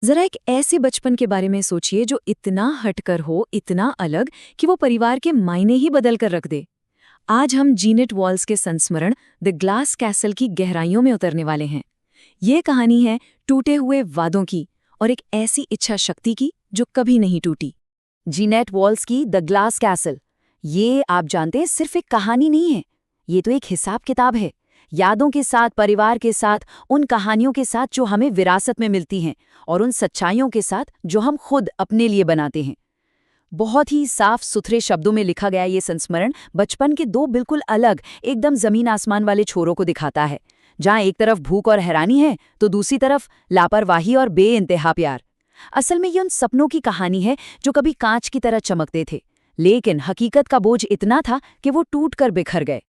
जरा एक ऐसे बचपन के बारे में सोचिए जो इतना हटकर हो, इतना अलग कि वो परिवार के मायने ही बदल कर रख दे। आज हम जीनेट वॉल्स के संस्मरण द ग्लास कैसल की गहराइयों में उतरने वाले हैं। ये कहानी है टूटे हुए वादों की और एक ऐसी इच्छा शक्ति की जो कभी नहीं टूटी। जीनेट वॉल्स की द ग्लास कैसल, ये आप जानते हैं सिर्फ एक कहानी नहीं है, ये तो एक हिसाब किताब है। यादों के साथ, परिवार के साथ, उन कहानियों के साथ जो हमें विरासत में मिलती हैं और उन सच्चाइयों के साथ जो हम खुद अपने लिए बनाते हैं। बहुत ही साफ सुथरे शब्दों में लिखा गया ये संस्मरण बचपन के दो बिल्कुल अलग, एकदम जमीन आसमान वाले छोरों को दिखाता है। जहाँ एक तरफ भूख और हैरानी है तो दूसरी तरफ लापरवाही और बेइंतहा प्यार। असल में ये उन सपनों की कहानी है जो कभी कांच की तरह चमकते थे, लेकिन हकीकत का बोझ इतना था कि वो टूट कर बिखर गए।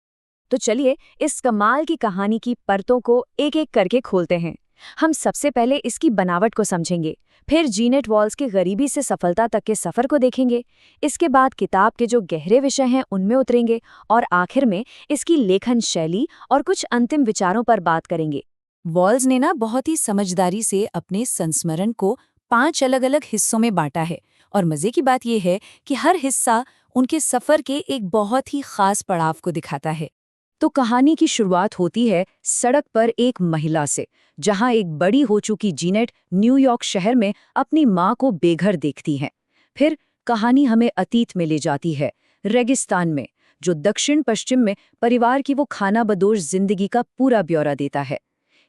तो चलिए इस कमाल की कहानी की परतों को एक एक करके खोलते हैं। हम सबसे पहले इसकी बनावट को समझेंगे, फिर जीनेट वॉल्स के गरीबी से सफलता तक के सफर को देखेंगे, इसके बाद किताब के जो गहरे विषय हैं उनमें उतरेंगे और आखिर में इसकी लेखन शैली और कुछ अंतिम विचारों पर बात करेंगे। वॉल्स ने ना बहुत ही समझदारी से अपने संस्मरण को 5 अलग-अलग हिस्सों में बांटा है और मजे की बात यह है कि हर हिस्सा उनके सफर के एक बहुत ही खास पड़ाव को दिखाता है। तो कहानी की शुरुआत होती है सड़क पर एक महिला से, जहां एक बड़ी हो चुकी जीनेट न्यूयॉर्क शहर में अपनी मां को बेघर देखती है। फिर कहानी हमें अतीत में ले जाती है, रेगिस्तान में, जो दक्षिण पश्चिम में परिवार की वो खानाबदोश जिंदगी का पूरा ब्यौरा देता है।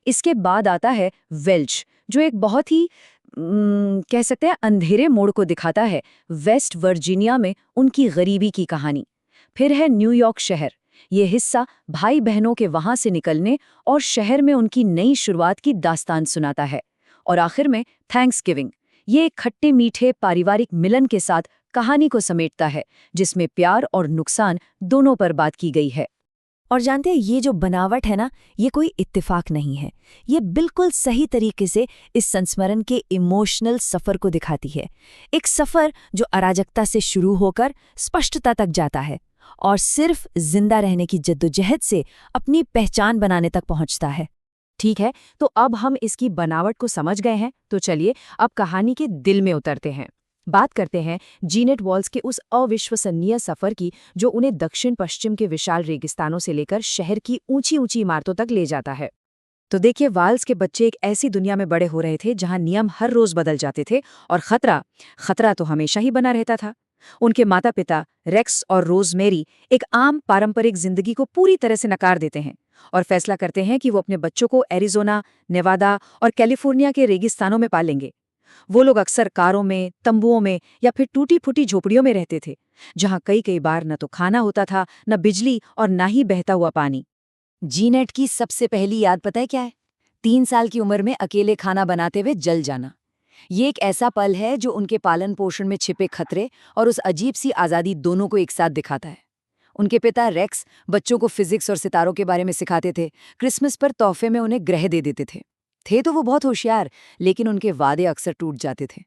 इसके बाद आता है वेल्च, जो एक बहुत ही कह सकते हैं अंधेरे मोड़ को दिखाता है, वेस्ट वर्जीनिया में उनकी गरीबी की कहानी। फिर है न्यूयॉर्क शहर, ये हिस्सा भाई बहनों के वहां से निकलने और शहर में उनकी नई शुरुआत की दास्तान सुनाता है। और आखिर में थैंक्सगिविंग, ये एक खट्टे मीठे पारिवारिक मिलन के साथ कहानी को समेटता है, जिसमें प्यार और नुकसान दोनों पर बात की गई है। और जानते हैं ये जो बनावट है ना, ये कोई इत्तेफाक नहीं है, ये बिल्कुल सही तरीके से इस संस्मरण के इमोशनल सफर को दिखाती है। एक सफर जो अराजकता से शुरू होकर स्पष्टता तक जाता है और सिर्फ जिंदा रहने की जद्दोजहद से अपनी पहचान बनाने तक पहुंचता है। ठीक है, तो अब हम इसकी बनावट को समझ गए हैं, तो चलिए अब कहानी के दिल में उतरते हैं। बात करते हैं जीनेट वॉल्स के उस अविश्वसनीय सफर की जो उन्हें दक्षिण पश्चिम के विशाल रेगिस्तानों से लेकर शहर की ऊंची ऊंची इमारतों तक ले जाता है। तो देखिए, वाल्स के बच्चे एक ऐसी दुनिया में बड़े हो रहे थे जहां नियम हर रोज बदल जाते थे और खतरा तो हमेशा ही बना रहता था। उनके माता पिता रेक्स और रोजमेरी एक आम पारंपरिक जिंदगी को पूरी तरह से नकार देते हैं और फैसला करते हैं कि वो अपने बच्चों को एरिजोना, नेवादा और कैलिफोर्निया के रेगिस्तानों में पालेंगे। वो लोग अक्सर कारों में, तंबुओं में या फिर टूटी-फूटी झोपड़ियों में रहते थे, जहां कई बार न तो खाना होता था, न बिजली और न ही बहता हुआ पानी। जीनेट की सबसे पहली याद पता है क्या है? 3 साल की उम्र में अकेले खाना बनाते हुए जल जाना। ये एक ऐसा पल है जो उनके पालन पोषण में छिपे खतरे और उस अजीब सी आज़ादी दोनों को एक साथ दिखाता है। उनके पिता रेक्स बच्चों को फिजिक्स और सितारों के बारे में सिखाते थे, क्रिसमस पर तोहफे में उन्हें ग्रह दे देते थे तो वो बहुत होशियार, लेकिन उनके वादे अक्सर टूट जाते थे।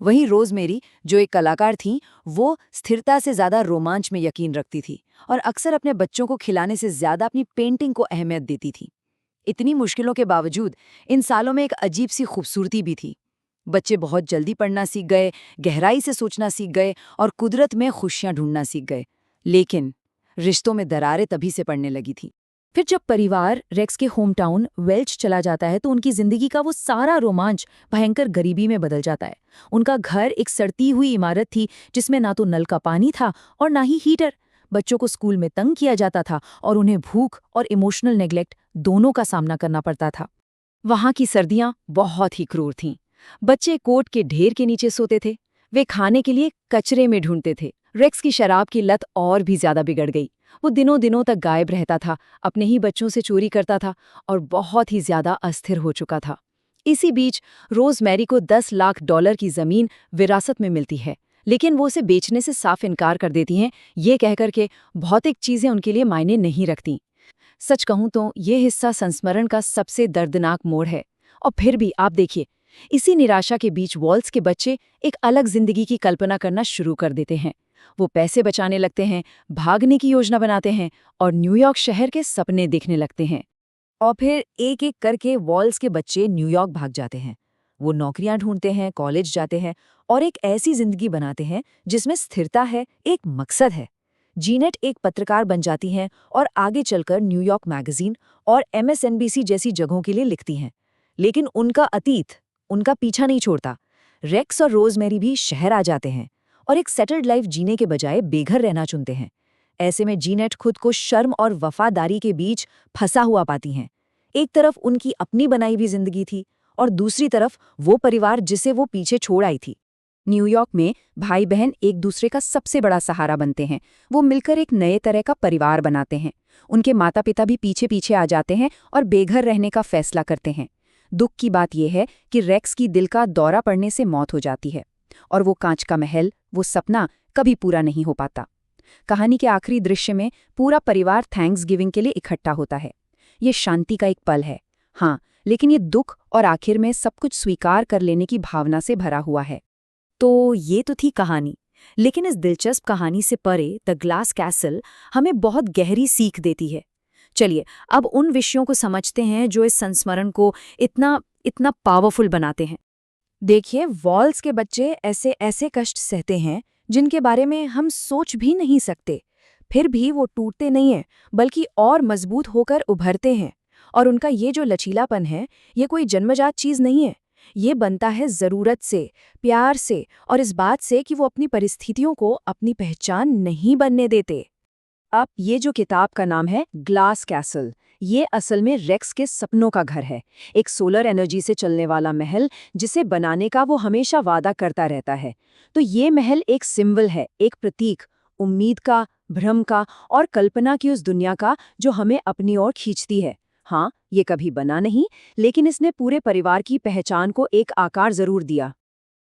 वहीं रोजमेरी, जो एक कलाकार थीं, वो स्थिरता से ज्यादा रोमांच में यकीन रखती थी और अक्सर अपने बच्चों को खिलाने से ज्यादा अपनी पेंटिंग को अहमियत देती थी। इतनी मुश्किलों के बावजूद इन सालों में एक अजीब सी खूबसूरती भी थी। बच्चे बहुत जल्दी पढ़ना सीख गए, गहराई से सोचना सीख गए और कुदरत में खुशियां ढूंढना सीख गए। लेकिन रिश्तों में दरारें तभी से पड़ने लगी थी। फिर जब परिवार रेक्स के होम टाउन वेल्च चला जाता है तो उनकी जिंदगी का वो सारा रोमांच भयंकर गरीबी में बदल जाता है। उनका घर एक सड़ती हुई इमारत थी जिसमें ना तो नल का पानी था और ना ही हीटर। बच्चों को स्कूल में तंग किया जाता था और उन्हें भूख और इमोशनल नेग्लेक्ट दोनों का सामना करना पड़ता था। वहां की सर्दियां बहुत ही क्रूर थीं। बच्चे कोट के ढेर के नीचे सोते थे, वे खाने के लिए कचरे में ढूंढते थे। रेक्स की शराब की लत और भी ज्यादा बिगड़ गई। वो दिनों दिनों तक गायब रहता था, अपने ही बच्चों से चोरी करता था और बहुत ही ज्यादा अस्थिर हो चुका था। इसी बीच रोजमेरी को $10 लाख की जमीन विरासत में मिलती है, लेकिन वो उसे बेचने से साफ इनकार कर देती हैं, ये कहकर के भौतिक चीजें उनके लिए मायने नहीं रखती। सच कहूं तो ये हिस्सा संस्मरण का सबसे दर्दनाक मोड़ है। और फिर भी आप देखिए, इसी निराशा के बीच वॉल्स के बच्चे एक अलग जिंदगी की कल्पना करना शुरू कर देते हैं। वो पैसे बचाने लगते हैं, भागने की योजना बनाते हैं और न्यूयॉर्क शहर के सपने देखने लगते हैं। और फिर एक एक करके वॉल्स के बच्चे न्यूयॉर्क भाग जाते हैं। वो नौकरियां ढूंढते हैं, कॉलेज जाते हैं और एक ऐसी जिंदगी बनाते हैं जिसमें स्थिरता है, एक मकसद है। जीनेट एक पत्रकार बन जाती हैं और आगे चलकर न्यूयॉर्क मैगजीन और MSNBC जैसी जगहों के लिए लिखती हैं। लेकिन उनका अतीत उनका पीछा नहीं छोड़ता। रेक्स और रोजमेरी भी शहर आ जाते हैं और एक सेटल्ड लाइफ जीने के बजाय बेघर रहना चुनते हैं। ऐसे में जीनेट खुद को शर्म और वफादारी के बीच फंसा हुआ पाती हैं। एक तरफ उनकी अपनी बनाई हुई जिंदगी थी और दूसरी तरफ वो परिवार जिसे वो पीछे छोड़ आई थी। न्यूयॉर्क में भाई बहन एक दूसरे का सबसे बड़ा सहारा बनते हैं। वो मिलकर एक नए तरह का परिवार बनाते हैं। उनके माता पिता भी पीछे पीछे आ जाते हैं और बेघर रहने का फैसला करते हैं। दुख की बात यह है कि रेक्स की दिल का दौरा पड़ने से मौत हो जाती है और वो कांच का महल, वो सपना कभी पूरा नहीं हो पाता। कहानी के आखिरी दृश्य में पूरा परिवार थैंक्सगिविंग के लिए इकट्ठा होता है। ये शांति का एक पल है, हाँ, लेकिन ये दुख और आखिर में सब कुछ स्वीकार कर लेने की भावना से भरा हुआ है। तो ये तो थी कहानी, लेकिन इस दिलचस्प कहानी से परे द ग्लास कैसल हमें बहुत गहरी सीख देती है। चलिए अब उन विषयों को समझते हैं जो इस संस्मरण को इतना इतना पावरफुल बनाते हैं। देखिए, वॉल्स के बच्चे ऐसे ऐसे कष्ट सहते हैं जिनके बारे में हम सोच भी नहीं सकते। फिर भी वो टूटते नहीं हैं, बल्कि और मजबूत होकर उभरते हैं। और उनका ये जो लचीलापन है, ये कोई जन्मजात चीज नहीं है। ये बनता है जरूरत से, प्यार से और इस बात से कि वो अपनी परिस्थितियों को अपनी पहचान नहीं बनने देते। अब ये जो किताब का नाम है ग्लास कैसल, ये असल में रेक्स के सपनों का घर है। एक सोलर एनर्जी से चलने वाला महल जिसे बनाने का वो हमेशा वादा करता रहता है। तो ये महल एक सिंबल है, एक प्रतीक, उम्मीद का, भ्रम का और कल्पना की उस दुनिया का जो हमें अपनी ओर खींचती है। हाँ, ये कभी बना नहीं, लेकिन इसने पूरे परिवार की पहचान को एक आकार जरूर दिया।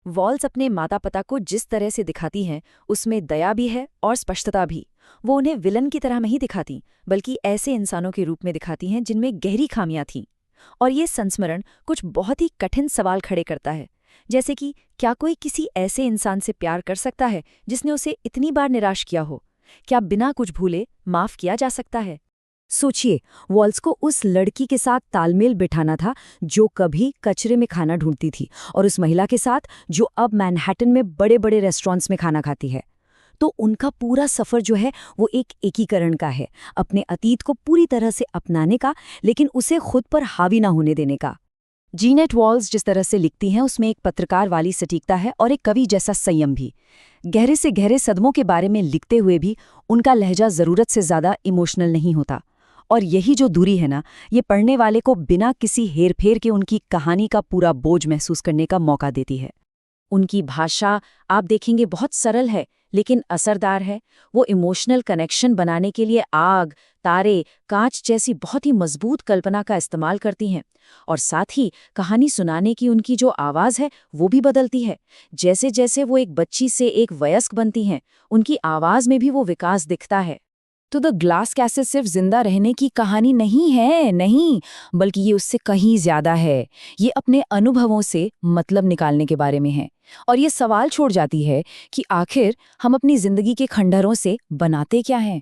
वॉल्स अपने माता पिता को जिस तरह से दिखाती हैं, उसमें दया भी है और स्पष्टता भी। वो उन्हें विलन की तरह नहीं दिखाती, बल्कि ऐसे इंसानों के रूप में दिखाती हैं जिनमें गहरी खामियां थीं। और ये संस्मरण कुछ बहुत ही कठिन सवाल खड़े करता है, जैसे कि क्या कोई किसी ऐसे इंसान से प्यार कर सकता है जिसने उसे इतनी बार निराश किया हो? क्या बिना कुछ भूले माफ किया जा सकता है? सोचिए, वॉल्स को उस लड़की के साथ तालमेल बिठाना था जो कभी कचरे में खाना ढूंढती थी, और उस महिला के साथ जो अब मैनहट्टन में बड़े बड़े रेस्टोरेंट्स में खाना खाती है। तो उनका पूरा सफ़र जो है वो एक एकीकरण का है, अपने अतीत को पूरी तरह से अपनाने का, लेकिन उसे खुद पर हावी ना होने देने का। जीनेट वॉल्स जिस तरह से लिखती हैं, उसमें एक पत्रकार वाली सटीकता है और एक कवि जैसा संयम भी। गहरे से गहरे सदमों के बारे में लिखते हुए भी उनका लहजा ज़रूरत से ज़्यादा इमोशनल नहीं होता। और यही जो दूरी है ना, ये पढ़ने वाले को बिना किसी हेरफेर के उनकी कहानी का पूरा बोझ महसूस करने का मौका देती है। उनकी भाषा आप देखेंगे बहुत सरल है, लेकिन असरदार है। वो इमोशनल कनेक्शन बनाने के लिए आग, तारे, कांच जैसी बहुत ही मजबूत कल्पना का इस्तेमाल करती हैं। और साथ ही कहानी सुनाने की उनकी जो आवाज़ है वो भी बदलती है। जैसे जैसे वो एक बच्ची से एक वयस्क बनती हैं, उनकी आवाज़ में भी वो विकास दिखता है। तो द ग्लास कैसल सिर्फ जिंदा रहने की कहानी नहीं है, नहीं, बल्कि ये उससे कहीं ज्यादा है। ये अपने अनुभवों से मतलब निकालने के बारे में है। और ये सवाल छोड़ जाती है कि आखिर हम अपनी जिंदगी के खंडहरों से बनाते क्या हैं।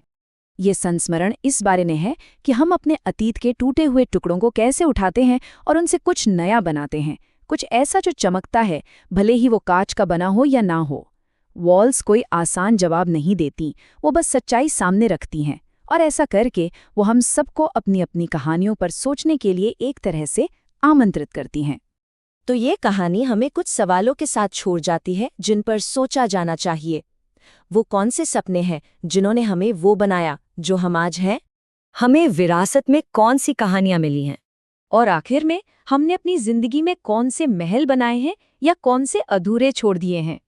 ये संस्मरण इस बारे में है कि हम अपने अतीत के टूटे हुए टुकड़ों को कैसे उठाते हैं और उनसे कुछ नया बनाते हैं, कुछ ऐसा जो चमकता है, भले ही वो कांच का बना हो या ना हो। वॉल्स कोई आसान जवाब नहीं देती, वो बस सच्चाई सामने रखती हैं, और ऐसा करके वो हम सबको अपनी अपनी कहानियों पर सोचने के लिए एक तरह से आमंत्रित करती हैं। तो ये कहानी हमें कुछ सवालों के साथ छोड़ जाती है जिन पर सोचा जाना चाहिए। वो कौन से सपने हैं जिन्होंने हमें वो बनाया जो हम आज हैं? हमें विरासत में कौन सी कहानियां मिली हैं? और आखिर में हमने अपनी जिंदगी में कौन से महल बनाए हैं या कौन से अधूरे छोड़ दिए हैं?